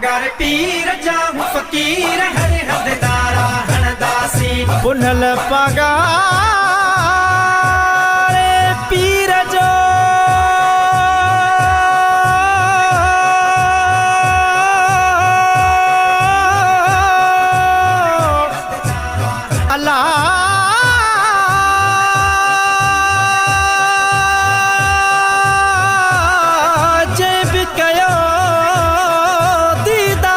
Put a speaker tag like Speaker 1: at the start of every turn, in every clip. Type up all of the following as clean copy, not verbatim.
Speaker 1: पागर पीर जाऊं फकीर हर हद नारा हणदासी
Speaker 2: पुनल पगार पीर जो अल्लाह जब कयो दीदार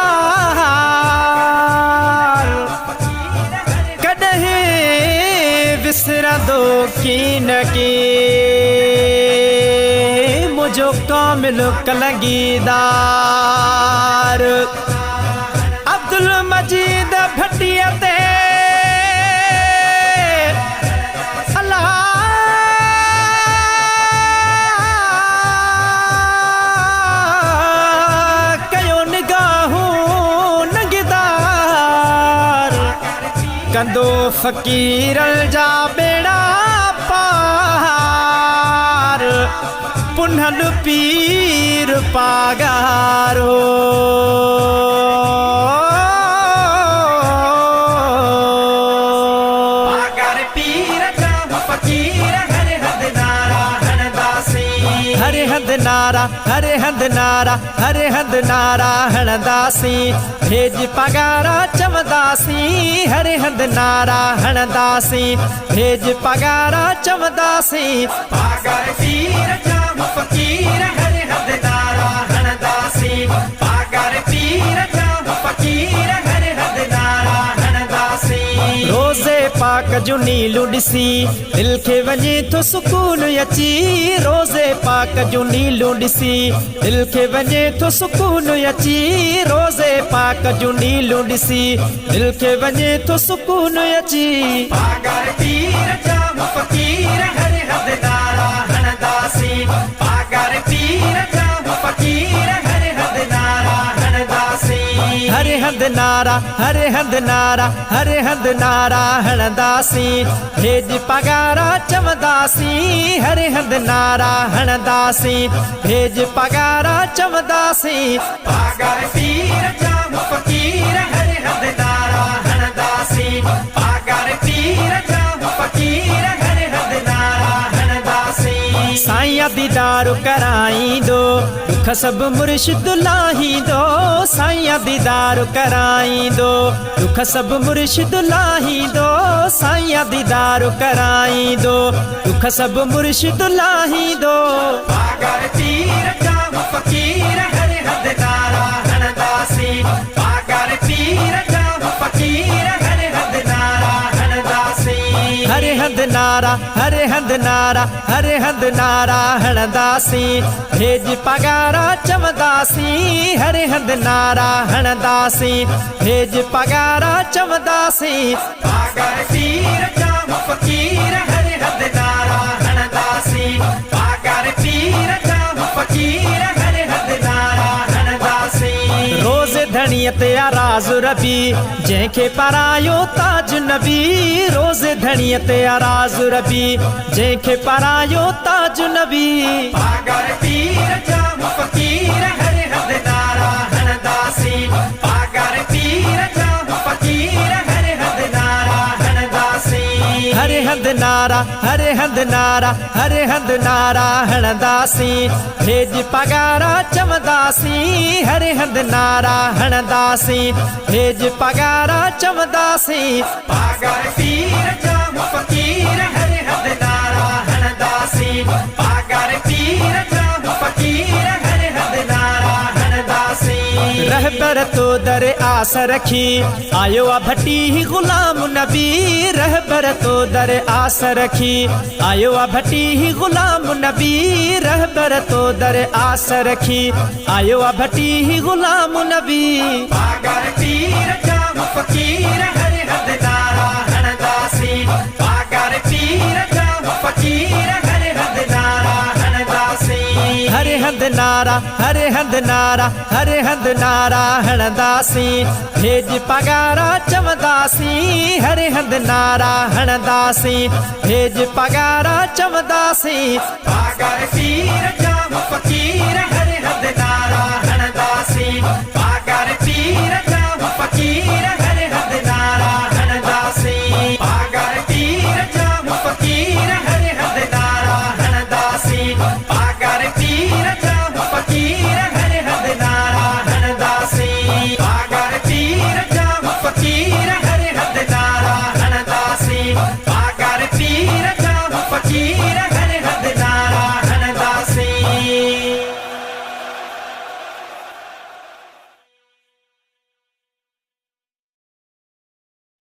Speaker 2: कॾहिं विसरंदो कीन की मुझो कामिल कलंगीदार अब्दुल मजीद भटिया ते कंदो फ़कीर जा बेड़ा पार पुनल पीर पागारो
Speaker 1: पागर पीर जाऊं फकीर हर हद नारा हणदासी
Speaker 2: हर हद नारा हर हद नारा हर हद नारा हणदासी भेज पगारा चमदासी हर हद नारा हणदासी भेज पगारा चमदासी
Speaker 1: पागर पीर जाऊं फकीर हर हद नारा हणदासी पागर पीर जाऊं फकीर हर हद नारा हणदासी
Speaker 2: रोज़े पाक जो नीलू ॾिसी दिल खे वञे थो सुकून अची रोज़े पाक जो नीलू ॾिसी दिल खे वञे थो सुकून अची रोज़े पाक जो नीलू ॾिसी दिल खे वञे थो सुकून अची
Speaker 1: पागर पीर जाऊं फकीर हर हद नारा हणदासी पागर पीर जाऊं फकीर हर हद नारा हणदासी
Speaker 2: हर हद नारा हर हद नारा हर हद नारा हणदासी भेज पगारा चमदासी हर हद नारा हणदासी भेज पगारा चमदासी
Speaker 1: पागर पीर जाऊं फकीर हर हद नारा हणदासी पागर पीर जाऊं फकीर हर हद नारा हणदासी
Speaker 2: साईं दीदार कराईंदो दुख सभु मुर्शिद लाहींदो साईं दीदार कराईंदो दुख सभु मुर्शिद लाहींदो साईं दीदार कराईंदो दुख सभु मुर्शिद लाहींदो
Speaker 1: पागर पीर जाऊं फकीर हर हद नारा हणदासी पागर पीर जाऊं फकीर हर हद नारा हणदासी
Speaker 2: हर हद नारा हर हद नारा हर हद नारा हणदासी भेज पगारा चमदासी हर हद नारा हणदासी भेज पगारा चमदासी
Speaker 1: पागर पीर जाऊं फकीर हर हद नारा हणदासी पागर पीर जाऊं फकीर हर हद नारा हणदासी
Speaker 2: रोज़ धणीअ ते आराज़ रबी जंहिंखे परायो ताज नबी रोज़ धणीअ ते आराज़ रबी जंहिंखे परायो ताज नबी
Speaker 1: पागर पीर जाऊं फकीर हर हद नारा हणदासी पागर पीर जाऊं फकीर हर हद नारा हणदासी
Speaker 2: हर हद नारा हर हद नारा हर हद नारा हणदासी भेज पगारा चमदासी हर हद नारा हणदासी भेज पगारा चमदासी
Speaker 1: पागर पीर जाऊं फकीर हर हद नारा हणदासी पागर पीर जाऊं फकीर हर हद नारा हणदासी
Speaker 2: रहबर तो दर आस रखी आयो आ भट्टी गुलाम नबी रहबर तो दर आस रखी आयो आ भट्टी गुलाम नबी रहबर तो दर आस रखी आयो आ भट्टी गुलाम नबी
Speaker 1: पागर पीर जाऊं फकीर हर हद नारा हणदासी पागर पीर जाऊं फकीर हर हद नारा हणदासी
Speaker 2: हर हद नारा हर हद नारा हर हद नारा हणदासी भेज पगारा चमदासी हर हद नारा हणदासी भेज पगारा चमदासी
Speaker 1: पागर पीर जाऊं फकीर हर हद नारा हणदासी